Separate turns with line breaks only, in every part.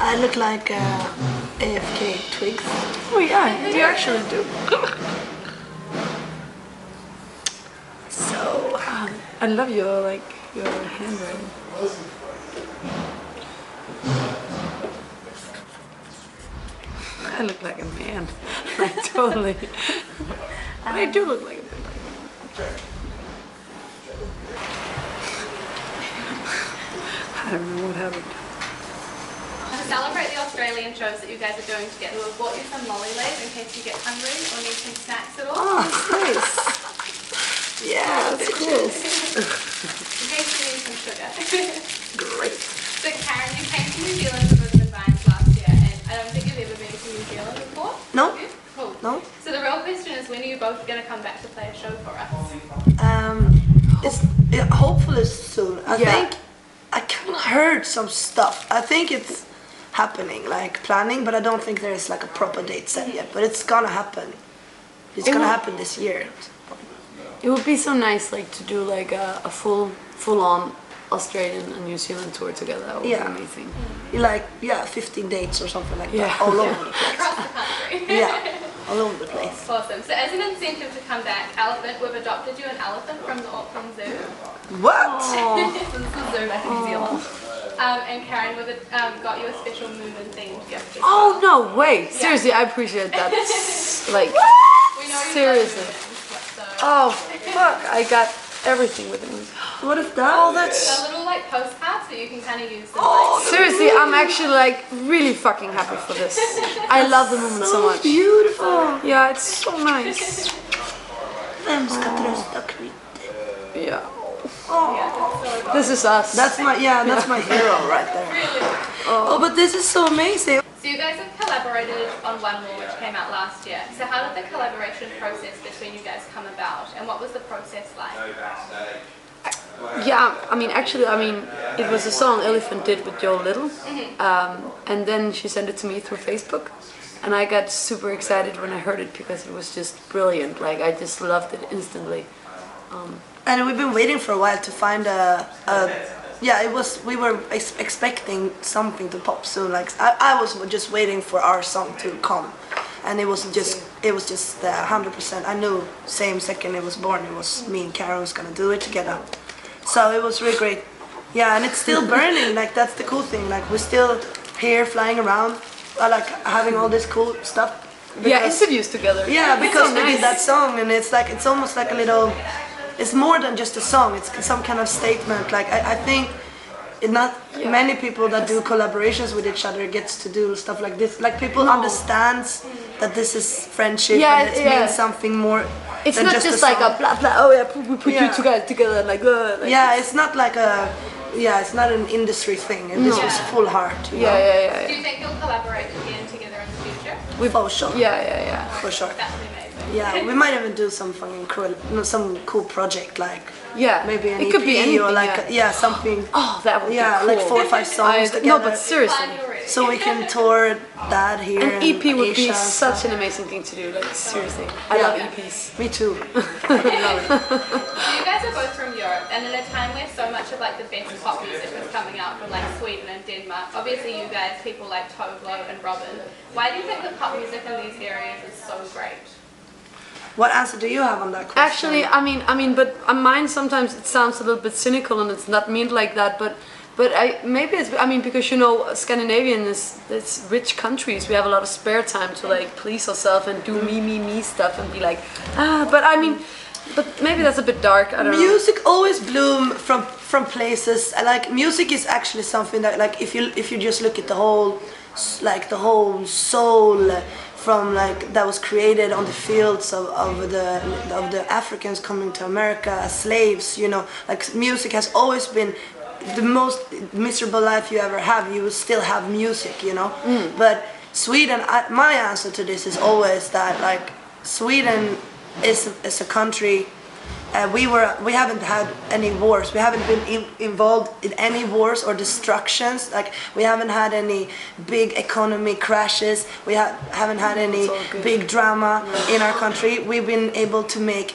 I look like AFK Twigs.
Oh yeah, you actually do.
So
I love your handwriting. I look like a man. Like totally. I do look like a man. I don't know what happened.
To celebrate the Australian shows that you guys are doing together, we've bought you some lolly legs in case you get hungry or need some snacks at all.
oh, nice. Yeah, that's cool.
In case you need some sugar.
Great.
So Karen, you came to New Zealand for Brisbane Vines last year, and I don't think you've ever been to New Zealand before.
No.
Have you? Cool.
No.
So the real question is, when are you both going to come back to play a show for us?
Hopefully soon. I
Yeah.
think I kind of heard some stuff. I think it's happening, like planning, but I don't think there's like a proper date set yet. But it's gonna happen. It's gonna happen this year.
It would be so nice, like, to do like a full-on Australian and New Zealand tour together. That would
Yeah.
be amazing.
Like 15 dates or something like
Yeah.
that, all over the place.
Across the country.
Yeah, all over the place.
Awesome. So as an incentive to come back, Elephant, we've adopted you an elephant from the Auckland Zoo.
What?
So this is the zoo back in New Zealand. And Karen, we've got you a special Moomin themed gift. As
Oh
well.
no way! Seriously, I appreciate that. Like,
We know you
seriously.
love Moomins, so
oh fuck! I got everything with it.
What is that?
Oh, that's
a little like postcards that you can kind of use. Them,
seriously. I'm actually like really fucking happy for this. I love the movement so much.
Beautiful.
Yeah, it's so nice.
Vem ska trösta kvitt?
Yeah.
Yeah,
This is us.
That's my hero right there. Oh, but this is so amazing.
so you guys have collaborated on One More, which came out last year. So how did the collaboration process between you guys come about, and what was the process like?
Yeah, I mean, it was a song Elephant did with Joe Little, and then she sent it to me through Facebook, and I got super excited when I heard it because it was just brilliant. Like, I just loved it instantly.
And we've been waiting for a while to find we were expecting something to pop soon. Like I was just waiting for our song to come, and it was just 100%. I knew same second it was born, it was me and Karen was gonna do it together. So it was really great. Yeah, and it's still burning. Like, that's the cool thing. Like, we're still here flying around, like having all this cool stuff.
Yeah, interviews together.
Yeah, because
so
we
nice.
did that song, and it's almost like a little. It's more than just a song. It's some kind of statement. Like I think not many people that do collaborations with each other gets to do stuff like this. Like, people understands that this is friendship, and it means something more.
It's
than
not
just
just
a
like
song.
a blah blah. Oh yeah, we put you together like.
Yeah, it's not like a. Yeah, it's not an industry thing. And this was full heart. You know?
Yeah.
Do you think you'll collaborate again together in the future?
For sure.
Yeah.
For sure.
That would be amazing.
Yeah, we might even do some fucking cool project, like maybe an
it
EP
could be anything,
or like something.
Oh, that would be cool.
Like 4 or 5 songs together.
No, but seriously.
So we can tour that here.
An EP
in
would be
Asia and
such
stuff.
an amazing thing to do. Like, seriously, I love EPs.
Me too.
So you guys are both from Europe, and in a time where so much of like the best pop music was coming out from like Sweden and Denmark, obviously you guys, people like Toblo and Robin, why do you think that pop music in these areas is so great?
What answer do you have on that question?
Actually, I mean, but mine sometimes it sounds a little bit cynical, and it's not meant like that. But because Scandinavian it's rich countries. We have a lot of spare time to like please ourselves and do me stuff and be like, but maybe that's a bit dark. I don't know.
Music always bloom from places. Like, music is actually something that, like, if you just look at the whole soul from like that was created on the fields of the Africans coming to America as slaves. Like, music has always been the most miserable life you ever have. You will still have music. But Sweden, my answer to this is always that, like, Sweden is a country. We haven't had any wars. We haven't been involved in any wars or destructions. Like, we haven't had any big economy crashes. We haven't had any big drama in our country. We've been able to make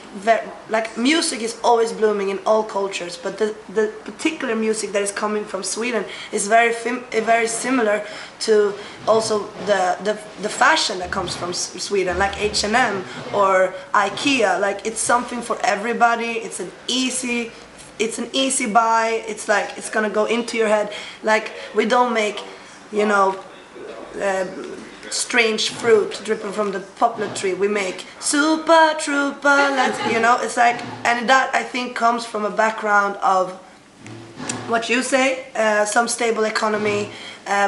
like music is always blooming in all cultures, but the particular music that is coming from Sweden is very similar to also the fashion that comes from Sweden, like H&M or IKEA. Like it's something for everybody. It's an easy buy. It's like it's gonna go into your head. Like we don't make, you know, strange fruit dripping from the poplar tree. We make super trooper. Let's, you know, it's like, and that I think comes from a background of what you say, some stable economy.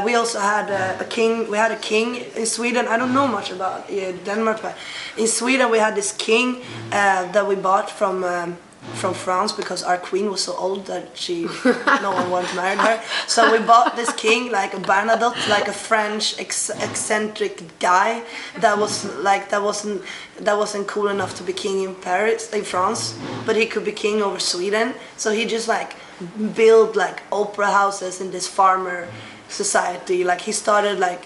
We also had a king. We had a king in Sweden. I don't know much about Denmark, but in Sweden we had this king that we bought from France because our queen was so old that no one wanted to marry her. So we bought this king, like a Bernadotte, like a French eccentric guy that wasn't cool enough to be king in France, but he could be king over Sweden. So he just like built like opera houses in this farmer society. Like he started like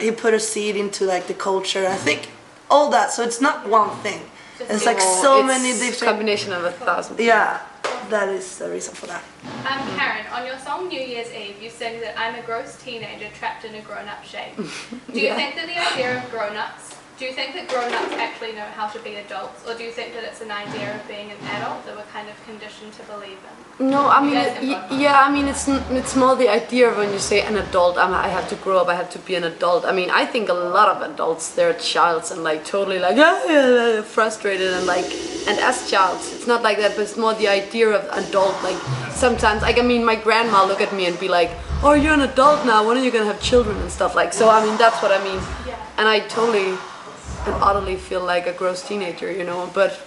he put a seed into like the culture. I think all that. So it's not one thing. It's like so many different
combination of 1,000.
Yeah, that is the reason for that.
Karen, on your song New Year's Eve, you sing that I'm a gross teenager trapped in a grown-up shape. Do you think that the idea of grown-ups, do you think that grown-ups actually know how to be adults, or do you think that it's an idea of being an adult that we're kind of conditioned to believe in?
No, I mean, I mean, it's more the idea of when you say an adult, I have to grow up, I have to be an adult. I mean, I think a lot of adults, they're childs and like totally like frustrated and like, and as childs, it's not like that, but it's more the idea of adult. Like sometimes, like I mean, my grandma look at me and be like, "Oh, you're an adult now. When are you gonna have children and stuff?" Like, so I mean, that's what I mean. And I totally and utterly feel like a gross teenager, you know, but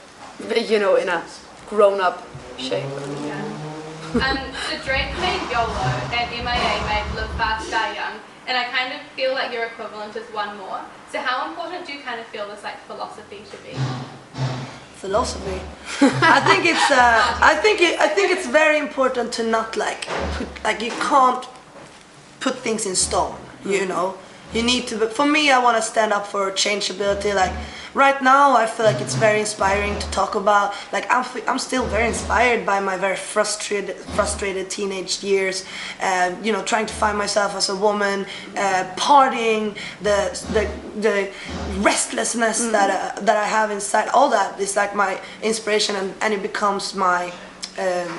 you know, in a grown-up shape.
So Drake made YOLO and MIA made Live Fast, Die Young, and I kind of feel like your equivalent is one more. So how important do you kind of feel this like philosophy to be?
Philosophy. I think it's very important to not like you can't put things in stone, you know. You need to, but for me, I want to stand up for changeability. Like right now, I feel like it's very inspiring to talk about. Like I'm still very inspired by my very frustrated teenage years. You know, trying to find myself as a woman, partying, the restlessness that I have inside. All that is like my inspiration, and it becomes my.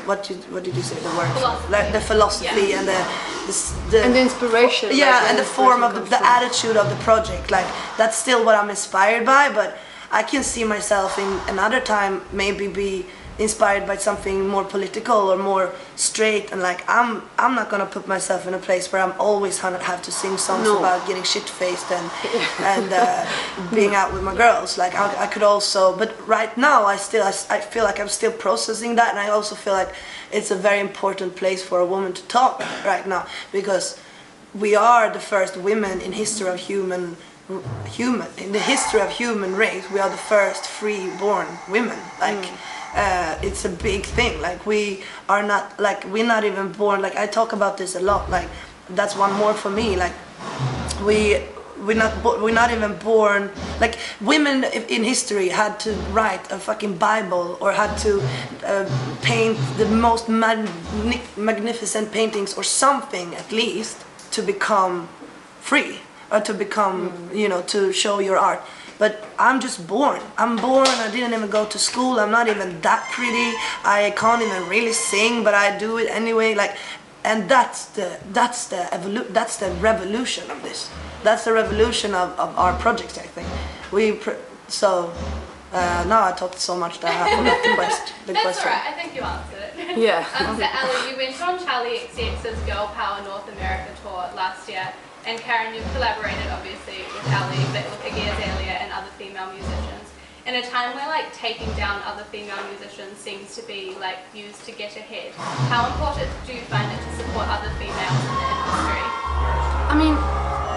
What did you say the word? Like the philosophy and the
inspiration.
Yeah,
like
and the form of the attitude of the project. Like that's still what I'm inspired by, but I can see myself in another time maybe be inspired by something more political or more straight, and like I'm not gonna put myself in a place where I'm always gonna have to sing songs about getting shit-faced and being out with my girls. Like I could also, but right now I feel like I'm still processing that, and I also feel like it's a very important place for a woman to talk right now, because we are the first women in history of human in the history of human race. We are the first free-born women. Like. It's a big thing. Like we're not even born. Like I talk about this a lot. Like that's one more for me. Like we're not even born. Like women in history had to write a fucking Bible or had to paint the most magnificent paintings or something at least to become free or to become you know, to show your art. But I'm just born. I'm born. I didn't even go to school. I'm not even that pretty. I can't even really sing, but I do it anyway. Like, and that's the revolution of this. That's the revolution of our project, I think. Now I talked so much that I forgot the question.
That's alright. I think you answered it.
Yeah.
So Ellie, you went on Charlie XCX's Girl Power North America tour last year. And Karen, you've collaborated obviously with Ali, but with Iggy Azalea and other female musicians. In a time where like taking down other female musicians seems to be like used to get ahead, how important do you find it to support other females in the industry?
I mean,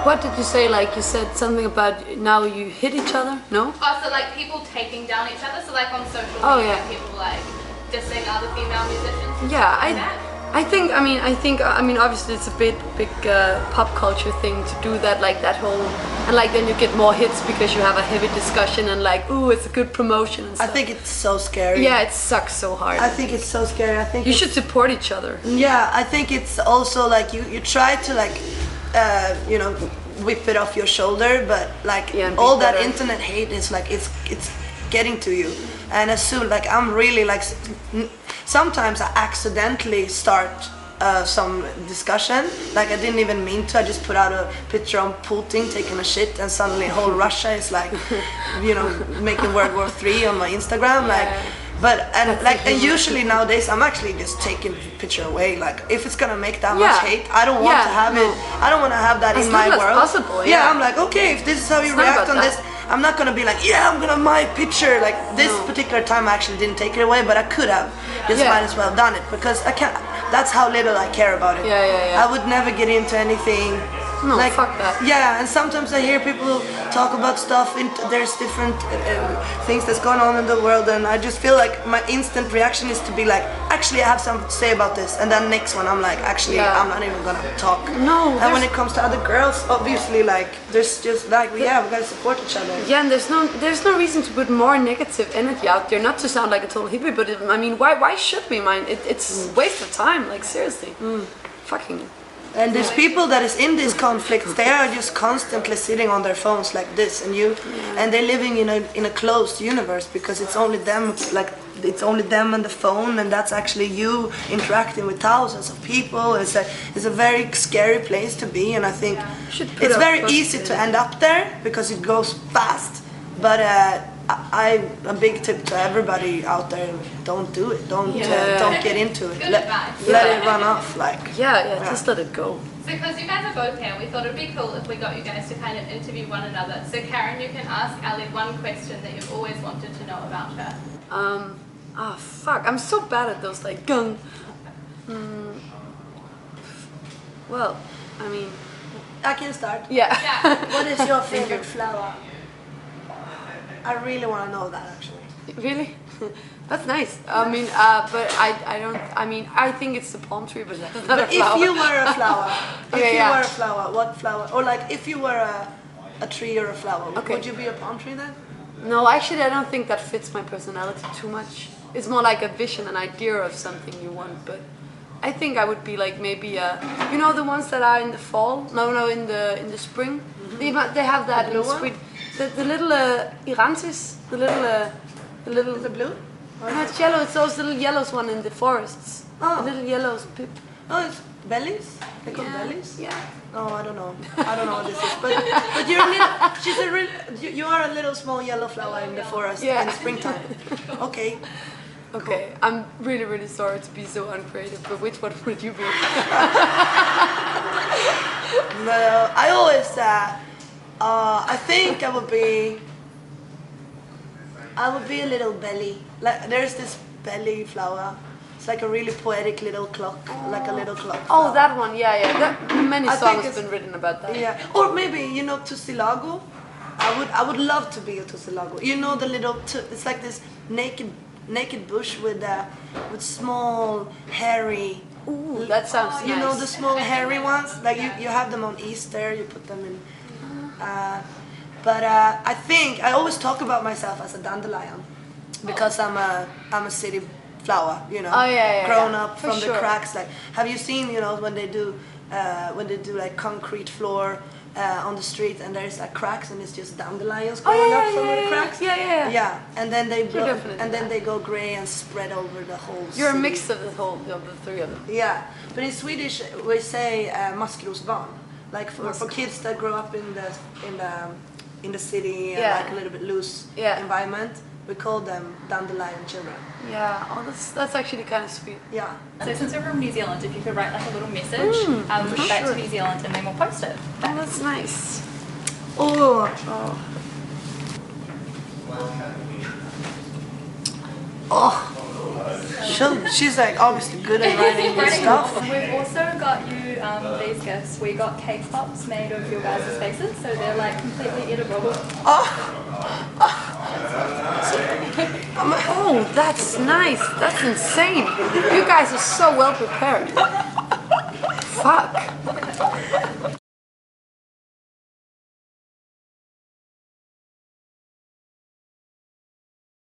what did you say? Like you said something about now you hit each other? No?
Oh, so like people taking down each other. So like on social media, people like dissing other female musicians.
Yeah, I mean, obviously it's a big pop culture thing to do that, like that whole, and like then you get more hits because you have a heavy discussion and like, ooh, it's a good promotion and stuff.
I think it's so scary.
Yeah, it sucks so hard.
I think it's so scary. I think
You should support each other.
Yeah, I think it's also like you try to like, you know, whip it off your shoulder, but like
Yeah, and be
all that
better.
internet hate is like it's getting to you, and as soon like I'm really like sometimes I accidentally start some discussion, like I didn't even mean to. I just put out a picture on Putin taking a shit, and suddenly whole Russia is like, you know, making World War III on my Instagram, like. But and usually nowadays I'm actually just taking the picture away. Like if it's gonna make that much hate, I don't want to have it. I don't want to have that
As
in my
little as
world.
possible,
Yeah, I'm like, okay, if this is how you
It's not
react
about
on
that.
this, I'm not gonna be like, yeah, I'm gonna my picture. Like this particular time I actually didn't take it away, but I could have. Just
Yeah.
might as well done it because I can't. That's how little I care about it.
Yeah.
I would never get into anything.
No, fuck that.
Yeah, and sometimes I hear people talk about stuff. There's different things that's going on in the world, and I just feel like my instant reaction is to be like, actually, I have something to say about this, and then next one I'm like, actually,
Yeah.
I'm not even gonna talk.
No,
And when
there's-
it comes to other girls, obviously, like, there's just like, yeah, we gotta support each other.
Yeah, and there's no reason to put more negative energy out there. Not to sound like a total hippie, but I mean, why should we mind? It's a waste of time. Like seriously, fucking.
And there's people that is in these conflicts. They are just constantly sitting on their phones like this, and they're living in a closed universe because it's only them. Like it's only them and the phone, and that's actually you interacting with thousands of people. It's a very scary place to be, and I think
Should put
it's
up
very
posters.
easy to end up there because it goes fast. But a big tip to everybody out there: don't do it. Don't get into it.
Good
Let
advice.
it run off. Like
Yeah, just let it go.
So because you guys are both here, we thought it'd be cool if we got you guys to kind of interview one another. So Karen, you can ask Ali one question that you've always wanted to know about her.
Fuck, I'm so bad at those like gung. Well, I mean,
I can start.
yeah.
Yeah.
What is your favorite flower? I really want to know that actually.
Really? That's nice. I mean, but I don't. I mean, I think it's the palm tree, but that's not a
But
flower.
if you were a flower,
Okay,
were a flower, what flower? Or like if you were a tree or a flower,
Okay.
would you be a palm tree then?
No, actually, I don't think that fits my personality too much. It's more like a vision, an idea of something you want. But I think I would be like maybe you know the ones that are in the fall. No, in the spring. They have that in
blue
the
one?
spring. The little Irantis, the little.
Is it blue?
No, it's yellow. It's those little yellows one in the forests.
Oh.
The little yellows. Pip.
Oh, it's bellies. They call bellies.
Yeah.
Oh, I don't know. I don't know what this is. But you're a little. You are a little small yellow flower in the forest
Yeah.
in springtime. Okay.
Okay, I'm really, really sorry to be so uncreative, but which one would you be?
No, I always. I think I would be a little belly. Like there's this belly flower. It's like a really poetic little clock, like a little clock.
Oh,
flower.
that one, yeah. That, many
I think
songs have
it's-
been written about that.
Yeah, or maybe Tussilago. I would love to be a Tussilago. You know the little. It's like this naked bush with small hairy.
Ooh, that sounds nice.
You know the small hairy ones? Like you have them on Easter, you put them in. But I think I always talk about myself as a dandelion because I'm a city flower, you know.
Oh, yeah,
grown
yeah.
up
For
from
sure.
the cracks. Like, have you seen, you know, when they do like concrete floor on the street and there's like cracks and it's just dandelions growing up from the cracks?
Yeah.
Yeah, and then
definitely
they go grey and spread over the whole.
You're a
city.
mix of the three of them.
Yeah, but in Swedish we say maskrosbarn, like for kids that grow up in the city and
Yeah.
like a little bit loose
Yeah.
environment. We call them dandelion children.
Yeah. Oh, that's actually kind of sweet.
Yeah.
So since we're from New Zealand, if you could write like a little message back to New Zealand and then we'll post it.
Oh, that's nice.
Oh. She's like obviously good at writing this stuff.
We've also got you these gifts. We got cake pops made of your guys' faces, so they're like completely edible.
Oh, that's nice. That's insane. You guys are so well prepared. Fuck.